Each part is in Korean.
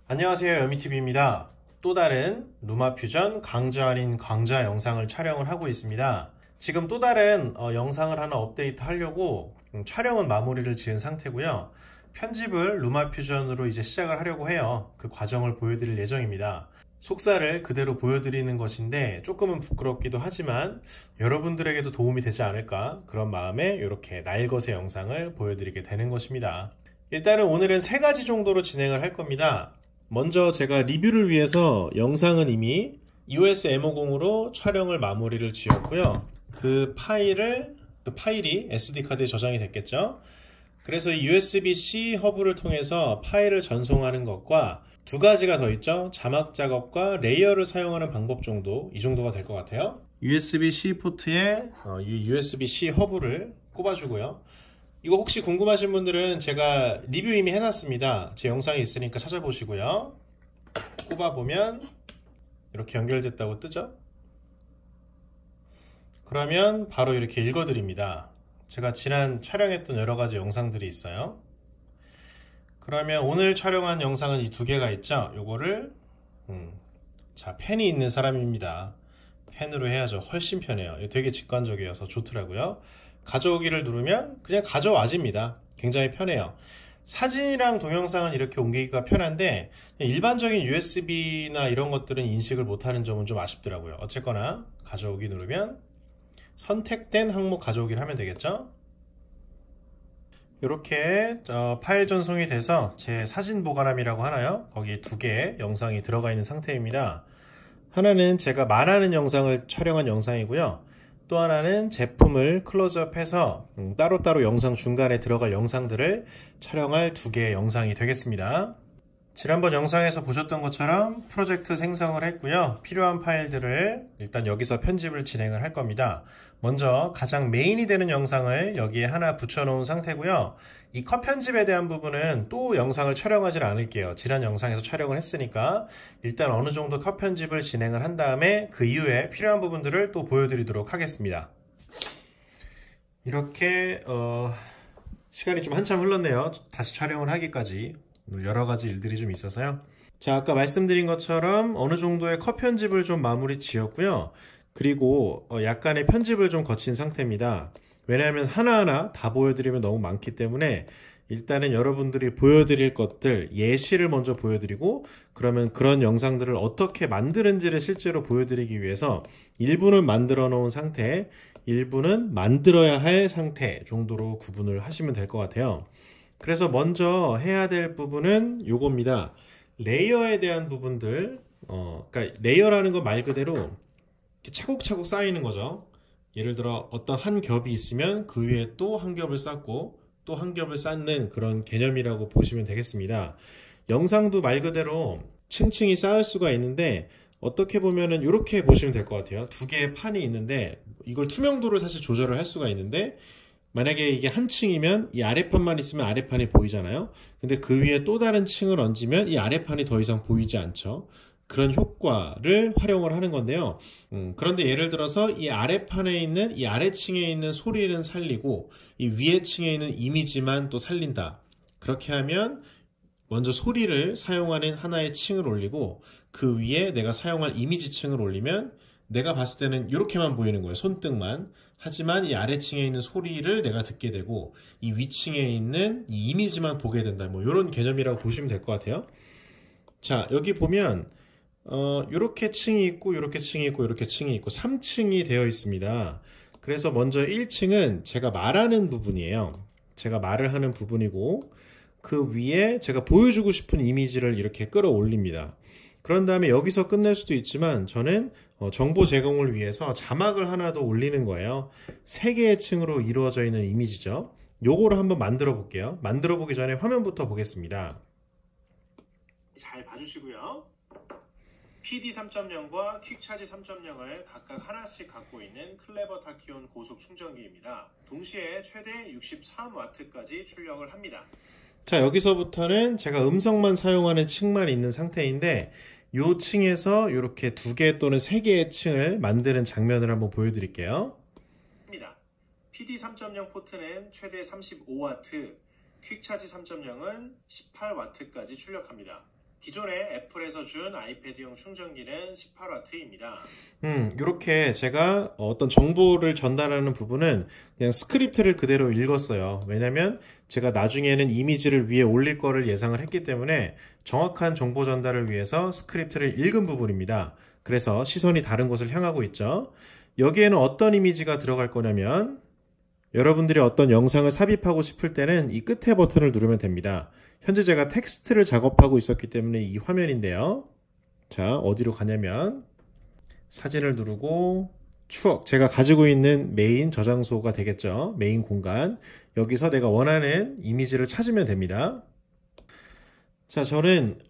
안녕하세요, 여미TV입니다. 또 다른 루마퓨전 강좌 아닌 강좌 영상을 촬영을 하고 있습니다. 지금 또 다른 영상을 하나 업데이트 하려고 촬영은 마무리를 지은 상태고요. 편집을 루마퓨전으로 이제 시작을 하려고 해요. 그 과정을 보여드릴 예정입니다. 속사를 그대로 보여드리는 것인데 조금은 부끄럽기도 하지만 여러분들에게도 도움이 되지 않을까 그런 마음에 이렇게 날것의 영상을 보여드리게 되는 것입니다. 일단은 오늘은 3가지 정도로 진행을 할 겁니다. 먼저 제가 리뷰를 위해서 영상은 이미 EOS M50으로 촬영을 마무리를 지었고요. 그 파일이 SD카드에 저장이 됐겠죠. 그래서 이 USB-C 허브를 통해서 파일을 전송하는 것과 2가지가 더 있죠. 자막 작업과 레이어를 사용하는 방법 정도, 이 정도가 될 것 같아요. USB-C 포트에 이 USB-C 허브를 꼽아주고요. 이거 혹시 궁금하신 분들은 제가 리뷰 이미 해놨습니다. 제 영상이 있으니까 찾아보시고요. 꼽아보면 이렇게 연결됐다고 뜨죠? 그러면 바로 이렇게 읽어드립니다. 제가 지난 촬영했던 여러가지 영상들이 있어요. 그러면 오늘 촬영한 영상은 이 2개가 있죠? 요거를 자, 펜이 있는 사람입니다. 펜으로 해야죠. 훨씬 편해요. 되게 직관적이어서 좋더라고요. 가져오기를 누르면 그냥 가져와집니다. 굉장히 편해요. 사진이랑 동영상은 이렇게 옮기기가 편한데 일반적인 USB나 이런 것들은 인식을 못하는 점은 좀 아쉽더라고요. 어쨌거나 가져오기 누르면 선택된 항목 가져오기를 하면 되겠죠. 이렇게 파일 전송이 돼서 제 사진 보관함이라고 하나요? 거기에 2개의 영상이 들어가 있는 상태입니다. 하나는 제가 말하는 영상을 촬영한 영상이고요. 또 하나는 제품을 클로즈업해서 따로따로 영상 중간에 들어갈 영상들을 촬영할 2개의 영상이 되겠습니다. 지난번 영상에서 보셨던 것처럼 프로젝트 생성을 했고요. 필요한 파일들을 일단 여기서 편집을 진행을 할 겁니다. 먼저 가장 메인이 되는 영상을 여기에 하나 붙여놓은 상태고요. 이 컷 편집에 대한 부분은 또 영상을 촬영하지 않을게요. 지난 영상에서 촬영을 했으니까 일단 어느 정도 컷 편집을 진행을 한 다음에 그 이후에 필요한 부분들을 또 보여드리도록 하겠습니다. 이렇게 시간이 좀 한참 흘렀네요. 다시 촬영을 하기까지. 여러가지 일들이 좀 있어서요. 자, 아까 말씀드린 것처럼 어느 정도의 컷 편집을 좀 마무리 지었고요. 그리고 약간의 편집을 좀 거친 상태입니다. 왜냐하면 하나하나 다 보여드리면 너무 많기 때문에 일단은 여러분들이 보여드릴 것들 예시를 먼저 보여드리고 그러면 그런 영상들을 어떻게 만드는지를 실제로 보여드리기 위해서 일부는 만들어 놓은 상태, 일부는 만들어야 할 상태 정도로 구분을 하시면 될 것 같아요. 그래서 먼저 해야 될 부분은 요겁니다. 레이어에 대한 부분들, 그러니까 레이어라는 건 말 그대로 차곡차곡 쌓이는 거죠. 예를 들어 어떤 한 겹이 있으면 그 위에 또 한 겹을 쌓고 또 한 겹을 쌓는 그런 개념이라고 보시면 되겠습니다. 영상도 말 그대로 층층이 쌓을 수가 있는데 어떻게 보면은 이렇게 보시면 될 것 같아요. 2개의 판이 있는데 이걸 투명도를 사실 조절을 할 수가 있는데 만약에 이게 한 층이면 이 아래판만 있으면 아래판이 보이잖아요. 근데 그 위에 또 다른 층을 얹으면 이 아래판이 더 이상 보이지 않죠. 그런 효과를 활용을 하는 건데요. 그런데 예를 들어서 이 아래판에 있는 이 아래층에 있는 소리는 살리고 이 위에 층에 있는 이미지만 또 살린다. 그렇게 하면 먼저 소리를 사용하는 하나의 층을 올리고 그 위에 내가 사용할 이미지 층을 올리면 내가 봤을 때는 이렇게만 보이는 거예요. 손등만. 하지만 이 아래층에 있는 소리를 내가 듣게 되고 이 위층에 있는 이 이미지만 보게 된다. 뭐 이런 개념이라고 보시면 될 것 같아요. 자, 여기 보면 이렇게 층이 있고 이렇게 층이 있고 이렇게 층이 있고 3층이 되어 있습니다. 그래서 먼저 1층은 제가 말하는 부분이에요. 제가 말을 하는 부분이고 그 위에 제가 보여주고 싶은 이미지를 이렇게 끌어올립니다. 그런 다음에 여기서 끝낼 수도 있지만 저는 정보 제공을 위해서 자막을 하나 더 올리는 거예요. 3개의 층으로 이루어져 있는 이미지죠. 요거를 한번 만들어 볼게요. 만들어 보기 전에 화면부터 보겠습니다. 잘 봐주시고요. PD 3.0과 퀵차지 3.0을 각각 하나씩 갖고 있는 클레버 타키온 고속 충전기입니다. 동시에 최대 63W까지 출력을 합니다. 자, 여기서부터는 제가 음성만 사용하는 층만 있는 상태인데 요 층에서 이렇게 2개 또는 3개의 층을 만드는 장면을 한번 보여드릴게요. PD 3.0 포트는 최대 35W, 퀵차지 3.0은 18W까지 출력합니다. 기존에 애플에서 준 아이패드용 충전기는 18W입니다. 이렇게 제가 어떤 정보를 전달하는 부분은 그냥 스크립트를 그대로 읽었어요. 왜냐면 제가 나중에는 이미지를 위에 올릴 거를 예상을 했기 때문에 정확한 정보 전달을 위해서 스크립트를 읽은 부분입니다. 그래서 시선이 다른 곳을 향하고 있죠. 여기에는 어떤 이미지가 들어갈 거냐면 여러분들이 어떤 영상을 삽입하고 싶을 때는 이 끝에 버튼을 누르면 됩니다. 현재 제가 텍스트를 작업하고 있었기 때문에 이 화면인데요. 자, 어디로 가냐면 사진을 누르고 추억, 제가 가지고 있는 메인 저장소가 되겠죠. 메인 공간. 여기서 내가 원하는 이미지를 찾으면 됩니다. 자, 저는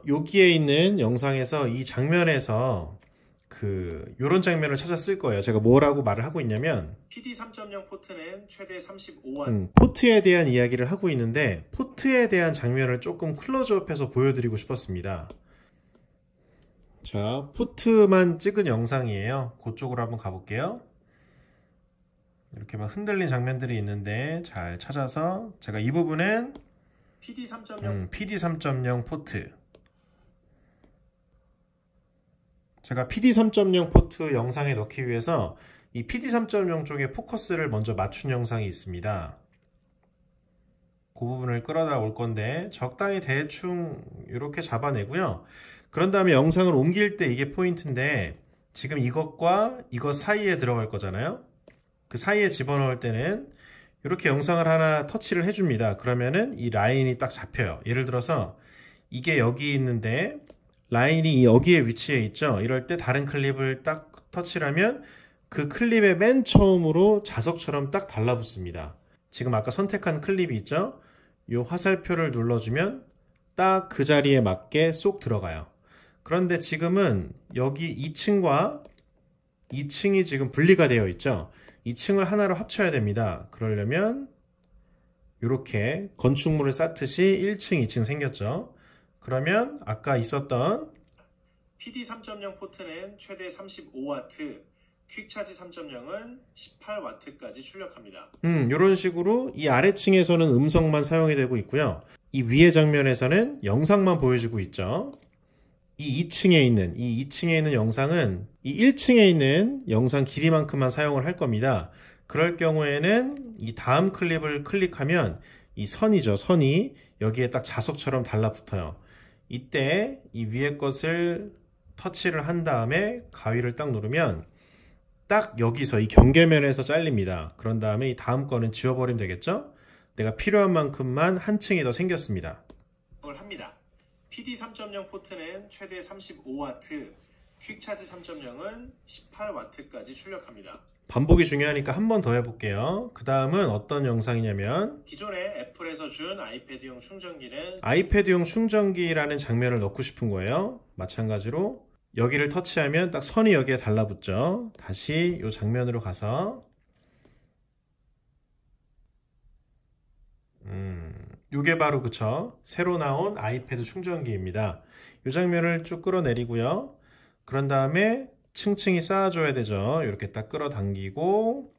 여기에 있는 영상에서 이 장면에서 요런 장면을 찾았을 거예요. 제가 뭐라고 말을 하고 있냐면 PD 3.0 포트는 최대 35W 포트에 대한 이야기를 하고 있는데 포트에 대한 장면을 조금 클로즈업해서 보여드리고 싶었습니다. 자, 포트만 찍은 영상이에요. 그쪽으로 한번 가볼게요. 이렇게 막 흔들린 장면들이 있는데 잘 찾아서 제가 이 부분은 PD 3.0 포트, 제가 PD 3.0 포트 영상에 넣기 위해서 이 PD 3.0 쪽에 포커스를 먼저 맞춘 영상이 있습니다. 그 부분을 끌어다 올 건데 적당히 대충 이렇게 잡아내고요. 그런 다음에 영상을 옮길 때 이게 포인트인데 지금 이것과 이것 사이에 들어갈 거잖아요. 그 사이에 집어넣을 때는 이렇게 영상을 하나 터치를 해줍니다. 그러면은 이 라인이 딱 잡혀요. 예를 들어서 이게 여기 있는데 라인이 여기에 위치해 있죠. 이럴 때 다른 클립을 딱 터치를 하면 그 클립의 맨 처음으로 자석처럼 딱 달라붙습니다. 지금 아까 선택한 클립이 있죠. 이 화살표를 눌러주면 딱 그 자리에 맞게 쏙 들어가요. 그런데 지금은 여기 2층과 2층이 지금 분리가 되어 있죠. 2층을 하나로 합쳐야 됩니다. 그러려면 이렇게 건축물을 쌓듯이 1층, 2층 생겼죠. 그러면 아까 있었던 PD 3.0 포트는 최대 35W, 퀵차지 3.0은 18W까지 출력합니다. 이런 식으로 이 아래층에서는 음성만 사용이 되고 있고요. 이 위의 장면에서는 영상만 보여주고 있죠. 이 2층에 있는 영상은 이 1층에 있는 영상 길이만큼만 사용을 할 겁니다. 그럴 경우에는 이 다음 클립을 클릭하면 이 선이죠. 선이 여기에 딱 자석처럼 달라붙어요. 이때 이 위에 것을 터치를 한 다음에 가위를 딱 누르면 딱 여기서 이 경계면에서 잘립니다. 그런 다음에 이 다음 거는 지워버리면 되겠죠? 내가 필요한 만큼만 한 층이 더 생겼습니다. 합니다. PD 3.0 포트는 최대 35W, 퀵차지 3.0은 18W까지 출력합니다. 반복이 중요하니까 한 번 더 해볼게요. 그 다음은 어떤 영상이냐면 기존에 애플에서 준 아이패드용 충전기는 아이패드용 충전기라는 장면을 넣고 싶은 거예요. 마찬가지로 여기를 터치하면 딱 선이 여기에 달라붙죠. 다시 이 장면으로 가서 요게 바로 그쵸? 새로 나온 아이패드 충전기입니다. 이 장면을 쭉 끌어내리고요. 그런 다음에 층층이 쌓아줘야 되죠. 이렇게 딱 끌어당기고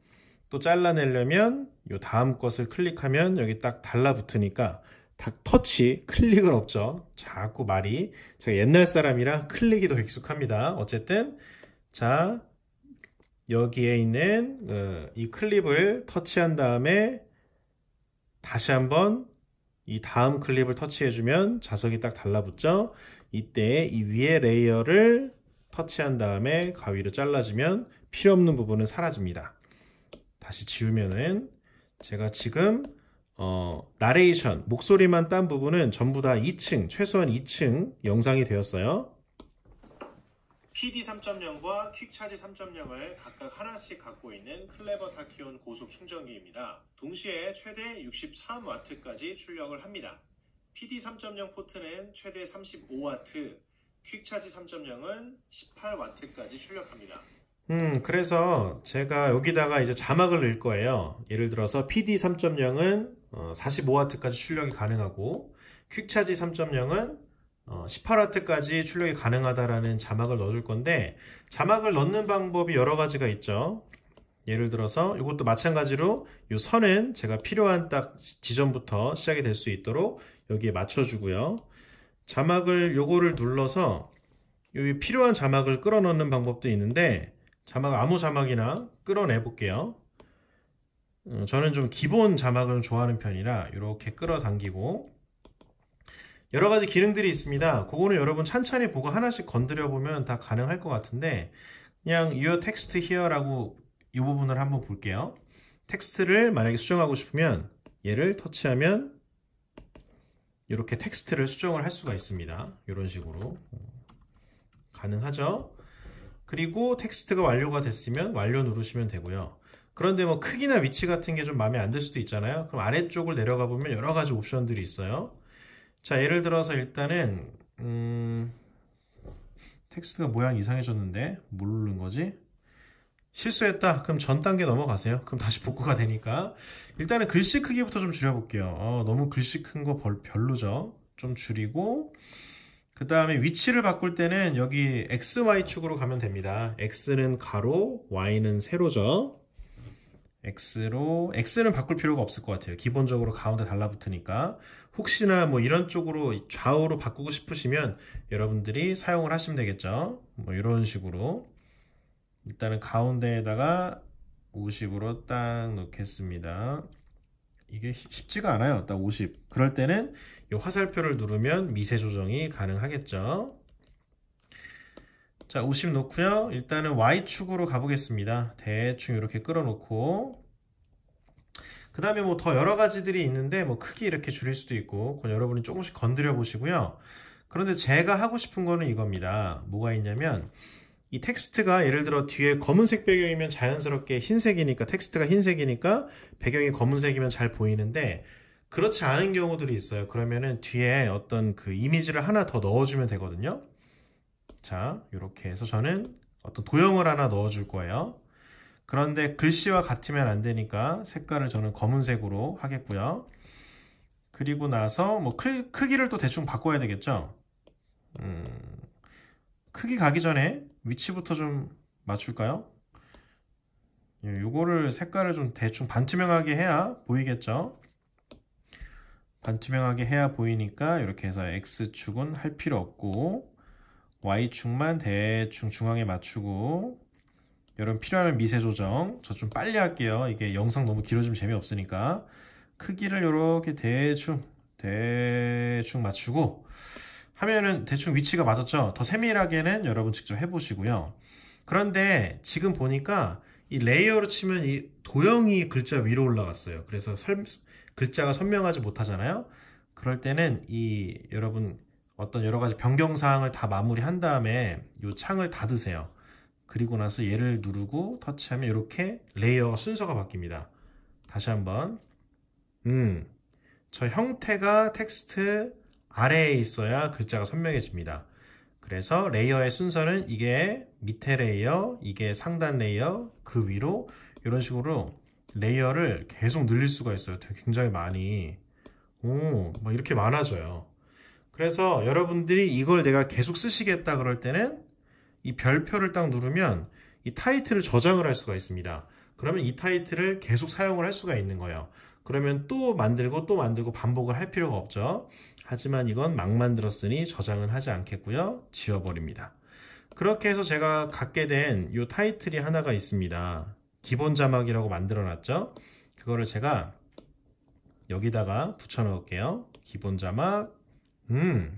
또 잘라내려면 이 다음 것을 클릭하면 여기 딱 달라붙으니까 딱 터치, 클릭은 없죠. 자꾸 말이 제가 옛날 사람이라 클릭이 더 익숙합니다. 어쨌든 자 여기에 있는 이 클립을 터치한 다음에 다시 한번 이 다음 클립을 터치해주면 자석이 딱 달라붙죠. 이때 이 위에 레이어를 터치한 다음에 가위로 잘라주면 필요 없는 부분은 사라집니다. 다시 지우면은 제가 지금 나레이션, 목소리만 딴 부분은 전부 다 2층, 최소한 2층 영상이 되었어요. PD 3.0과 퀵차지 3.0을 각각 하나씩 갖고 있는 클레버 타키온 고속 충전기입니다. 동시에 최대 63W까지 출력을 합니다. PD 3.0 포트는 최대 35W, 퀵차지 3.0은 18W까지 출력합니다. 그래서 제가 여기다가 이제 자막을 넣을 거예요. 예를 들어서 PD 3.0은 45W까지 출력이 가능하고 퀵차지 3.0은 18W까지 출력이 가능하다라는 자막을 넣어줄 건데 자막을 넣는 방법이 여러 가지가 있죠. 예를 들어서 이것도 마찬가지로 이 선은 제가 필요한 딱 지점부터 시작이 될 수 있도록 여기에 맞춰주고요. 자막을 요거를 눌러서 여기 필요한 자막을 끌어 넣는 방법도 있는데 자막 아무 자막이나 끌어내 볼게요. 저는 좀 기본 자막을 좋아하는 편이라 이렇게 끌어당기고 여러 가지 기능들이 있습니다. 그거는 여러분 천천히 보고 하나씩 건드려 보면 다 가능할 것 같은데 그냥 Your Text Here라고 이 부분을 한번 볼게요. 텍스트를 만약에 수정하고 싶으면 얘를 터치하면 이렇게 텍스트를 수정을 할 수가 있습니다. 이런 식으로 가능하죠. 그리고 텍스트가 완료가 됐으면 완료 누르시면 되고요. 그런데 뭐 크기나 위치 같은 게 좀 마음에 안 들 수도 있잖아요. 그럼 아래쪽을 내려가 보면 여러 가지 옵션들이 있어요. 자, 예를 들어서 일단은 텍스트가 모양이 이상해졌는데 뭘 누른 거지? 실수했다. 그럼 전 단계 넘어가세요. 그럼 다시 복구가 되니까 일단은 글씨 크기부터 좀 줄여볼게요. 너무 글씨 큰 거 별로죠. 좀 줄이고 그 다음에 위치를 바꿀 때는 여기 X, Y축으로 가면 됩니다. X는 가로, Y는 세로죠. X는 바꿀 필요가 없을 것 같아요. 기본적으로 가운데 달라붙으니까. 혹시나 뭐 이런 쪽으로 좌우로 바꾸고 싶으시면 여러분들이 사용을 하시면 되겠죠. 뭐 이런 식으로. 일단은 가운데에다가 50으로 딱 놓겠습니다. 이게 쉽지가 않아요. 딱 50. 그럴 때는 이 화살표를 누르면 미세 조정이 가능하겠죠. 자, 50 놓고요. 일단은 Y축으로 가보겠습니다. 대충 이렇게 끌어놓고 그 다음에 뭐 더 여러 가지들이 있는데 뭐 크기 이렇게 줄일 수도 있고 그건 여러분이 조금씩 건드려 보시고요. 그런데 제가 하고 싶은 거는 이겁니다. 뭐가 있냐면 이 텍스트가 예를 들어 뒤에 검은색 배경이면 자연스럽게 흰색이니까 텍스트가 흰색이니까 배경이 검은색이면 잘 보이는데 그렇지 않은 경우들이 있어요. 그러면은 뒤에 어떤 그 이미지를 하나 더 넣어주면 되거든요. 자, 이렇게 해서 저는 어떤 도형을 하나 넣어줄 거예요. 그런데 글씨와 같으면 안 되니까 색깔을 저는 검은색으로 하겠고요. 그리고 나서 뭐 크기를 또 대충 바꿔야 되겠죠. 크기 가기 전에 위치부터 좀 맞출까요? 요거를 색깔을 좀 대충 반투명하게 해야 보이겠죠. 반투명하게 해야 보이니까 이렇게 해서 X축은 할 필요 없고 Y축만 대충 중앙에 맞추고 여러분 필요하면 미세 조정. 저 좀 빨리 할게요. 이게 영상 너무 길어지면 재미없으니까 크기를 이렇게 대충 맞추고 하면은 대충 위치가 맞았죠. 더 세밀하게는 여러분 직접 해보시고요. 그런데 지금 보니까 이 레이어로 치면 이 도형이 글자 위로 올라갔어요. 그래서 글자가 선명하지 못하잖아요. 그럴 때는 이 여러분 어떤 여러 가지 변경사항을 다 마무리한 다음에 이 창을 닫으세요. 그리고 나서 얘를 누르고 터치하면 이렇게 레이어 순서가 바뀝니다. 다시 한번 저 형태가 텍스트 아래에 있어야 글자가 선명해집니다. 그래서 레이어의 순서는 이게 밑에 레이어, 이게 상단 레이어, 그 위로 이런 식으로 레이어를 계속 늘릴 수가 있어요. 되게 굉장히 많이. 막 이렇게 많아져요. 그래서 여러분들이 이걸 내가 계속 쓰시겠다 그럴 때는 이 별표를 딱 누르면 이 타이틀을 저장을 할 수가 있습니다. 그러면 이 타이틀을 계속 사용을 할 수가 있는 거예요. 그러면 또 만들고 반복을 할 필요가 없죠. 하지만 이건 막 만들었으니 저장은 하지 않겠고요. 지워버립니다. 그렇게 해서 제가 갖게 된 이 타이틀이 하나가 있습니다. 기본 자막이라고 만들어 놨죠. 그거를 제가 여기다가 붙여 넣을게요. 기본 자막.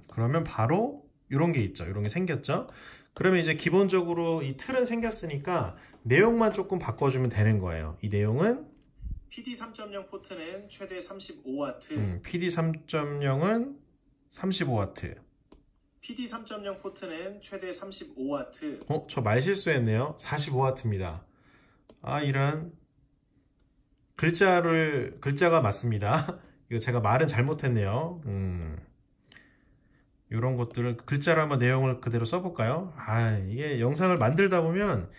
그러면 바로 이런 게 있죠. 이런 게 생겼죠. 그러면 이제 기본적으로 이 틀은 생겼으니까 내용만 조금 바꿔주면 되는 거예요. 이 내용은 PD 3.0 포트는 최대 35W. PD 3.0은 35W. PD 3.0 포트는 최대 35W. 저 말 실수했네요. 45W입니다. 아, 이런 글자가 맞습니다. 이거 제가 말은 잘못했네요. 이런 것들을 글자로 한번 내용을 그대로 써볼까요? 이게 영상을 만들다 보면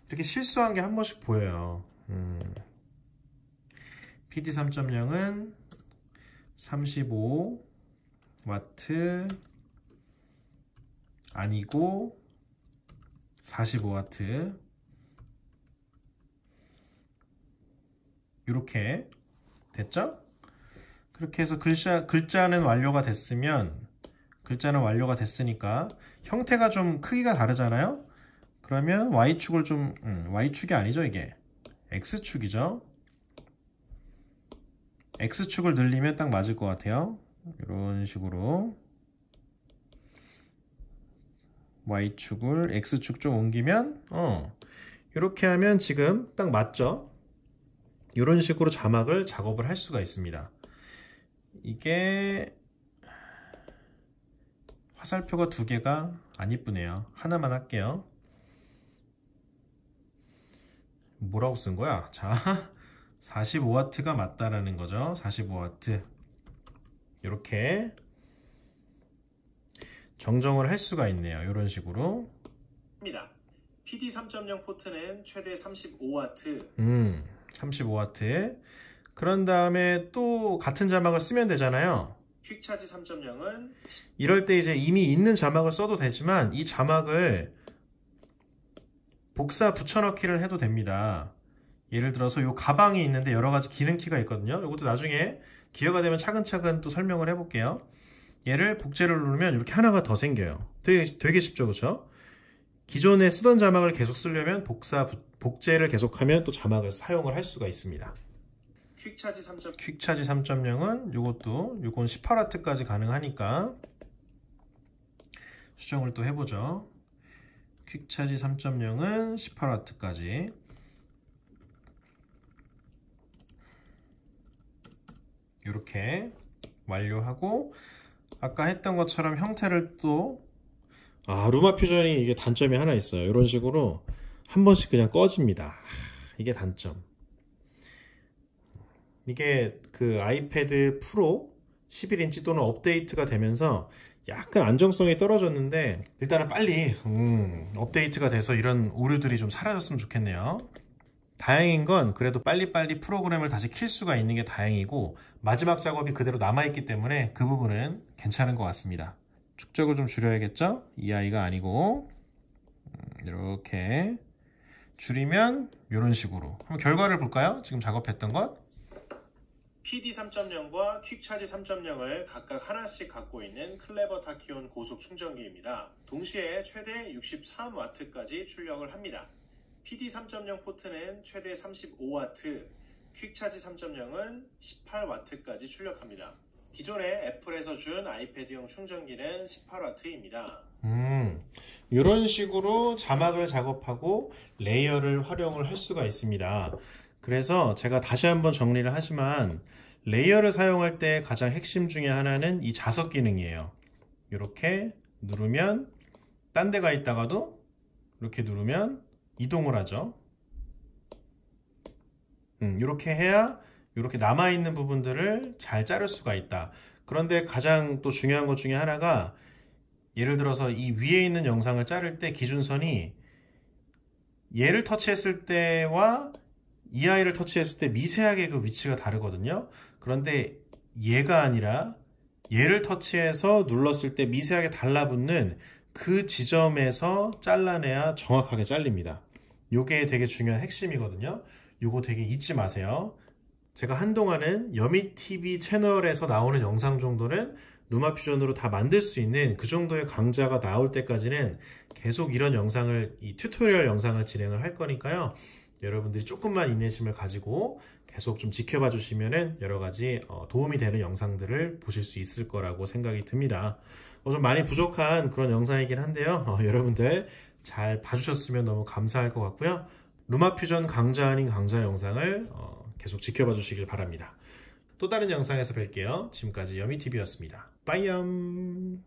이렇게 실수한 게 한 번씩 보여요. PD 3.0은 35W 아니고 45W 이렇게 됐죠? 그렇게 해서 글자는 완료가 됐으면 글자는 완료가 됐으니까 형태가 좀 크기가 다르잖아요. 그러면 Y축을 좀 Y축이 아니죠, 이게 X축이죠. X축을 늘리면 딱 맞을 것 같아요. 이런 식으로 Y축을 X축 좀 옮기면 이렇게 하면 지금 딱 맞죠. 이런 식으로 자막을 작업을 할 수가 있습니다. 이게 화살표가 두 개가 안 이쁘네요. 하나만 할게요. 뭐라고 쓴 거야? 자, 45W가 맞다라는 거죠. 45W. 이렇게 정정을 할 수가 있네요. 이런 식으로. PD 3.0 포트는 최대 35W. 35W. 그런 다음에 또 같은 자막을 쓰면 되잖아요. 퀵차지 3.0은 이럴 때 이제 이미 있는 자막을 써도 되지만 이 자막을 복사 붙여넣기를 해도 됩니다. 예를 들어서 이 가방이 있는데 여러 가지 기능키가 있거든요. 이것도 나중에 기회가 되면 차근차근 또 설명을 해볼게요. 얘를 복제를 누르면 이렇게 하나가 더 생겨요. 되게 쉽죠, 그렇죠? 기존에 쓰던 자막을 계속 쓰려면 복제를 계속하면 또 자막을 사용을 할 수가 있습니다. 퀵차지 3.0은 요건 18W까지 가능하니까 수정을 또 해보죠. 퀵차지 3.0은 18W까지. 이렇게 완료하고 아까 했던 것처럼 형태를 또 루마 퓨전이 이게 단점이 하나 있어요. 이런 식으로 한 번씩 그냥 꺼집니다. 이게 단점. 이게 그 아이패드 프로 11인치 또는 업데이트가 되면서 약간 안정성이 떨어졌는데 일단은 빨리 업데이트가 돼서 이런 오류들이 좀 사라졌으면 좋겠네요. 다행인 건 그래도 빨리빨리 프로그램을 다시 킬 수가 있는 게 다행이고 마지막 작업이 그대로 남아있기 때문에 그 부분은 괜찮은 것 같습니다. 축적을 좀 줄여야겠죠? 이 아이가 아니고 이렇게 줄이면 이런 식으로 한번 결과를 볼까요? 지금 작업했던 것 PD 3.0과 퀵차지 3.0을 각각 하나씩 갖고 있는 클레버 타키온 고속 충전기입니다. 동시에 최대 63W까지 출력을 합니다. PD 3.0 포트는 최대 35W, 퀵차지 3.0은 18W까지 출력합니다. 기존에 애플에서 준 아이패드용 충전기는 18W입니다. 이런 식으로 자막을 작업하고 레이어를 활용을 할 수가 있습니다. 그래서 제가 다시 한번 정리를 하지만 레이어를 사용할 때 가장 핵심 중에 하나는 이 자석 기능이에요. 이렇게 누르면 딴 데 가 있다가도 이렇게 누르면 이동을 하죠. 이렇게 해야 이렇게 남아있는 부분들을 잘 자를 수가 있다. 그런데 가장 또 중요한 것 중에 하나가 예를 들어서 이 위에 있는 영상을 자를 때 기준선이 얘를 터치했을 때와 이 아이를 터치했을 때 미세하게 그 위치가 다르거든요. 그런데 얘가 아니라 얘를 터치해서 눌렀을 때 미세하게 달라붙는 그 지점에서 잘라내야 정확하게 잘립니다. 요게 되게 중요한 핵심이거든요. 요거 되게 잊지 마세요. 제가 한동안은 여미TV 채널에서 나오는 영상 정도는 누마퓨전으로 다 만들 수 있는 그 정도의 강좌가 나올 때까지는 계속 이런 영상을, 이 튜토리얼 영상을 진행을 할 거니까요. 여러분들이 조금만 인내심을 가지고 계속 좀 지켜봐 주시면은 여러 가지 도움이 되는 영상들을 보실 수 있을 거라고 생각이 듭니다. 좀 많이 부족한 그런 영상이긴 한데요. 여러분들 잘 봐주셨으면 너무 감사할 것 같고요. 누마퓨전 강좌 아닌 강좌 영상을 계속 지켜봐 주시길 바랍니다. 또 다른 영상에서 뵐게요. 지금까지 여미TV였습니다. 빠이염.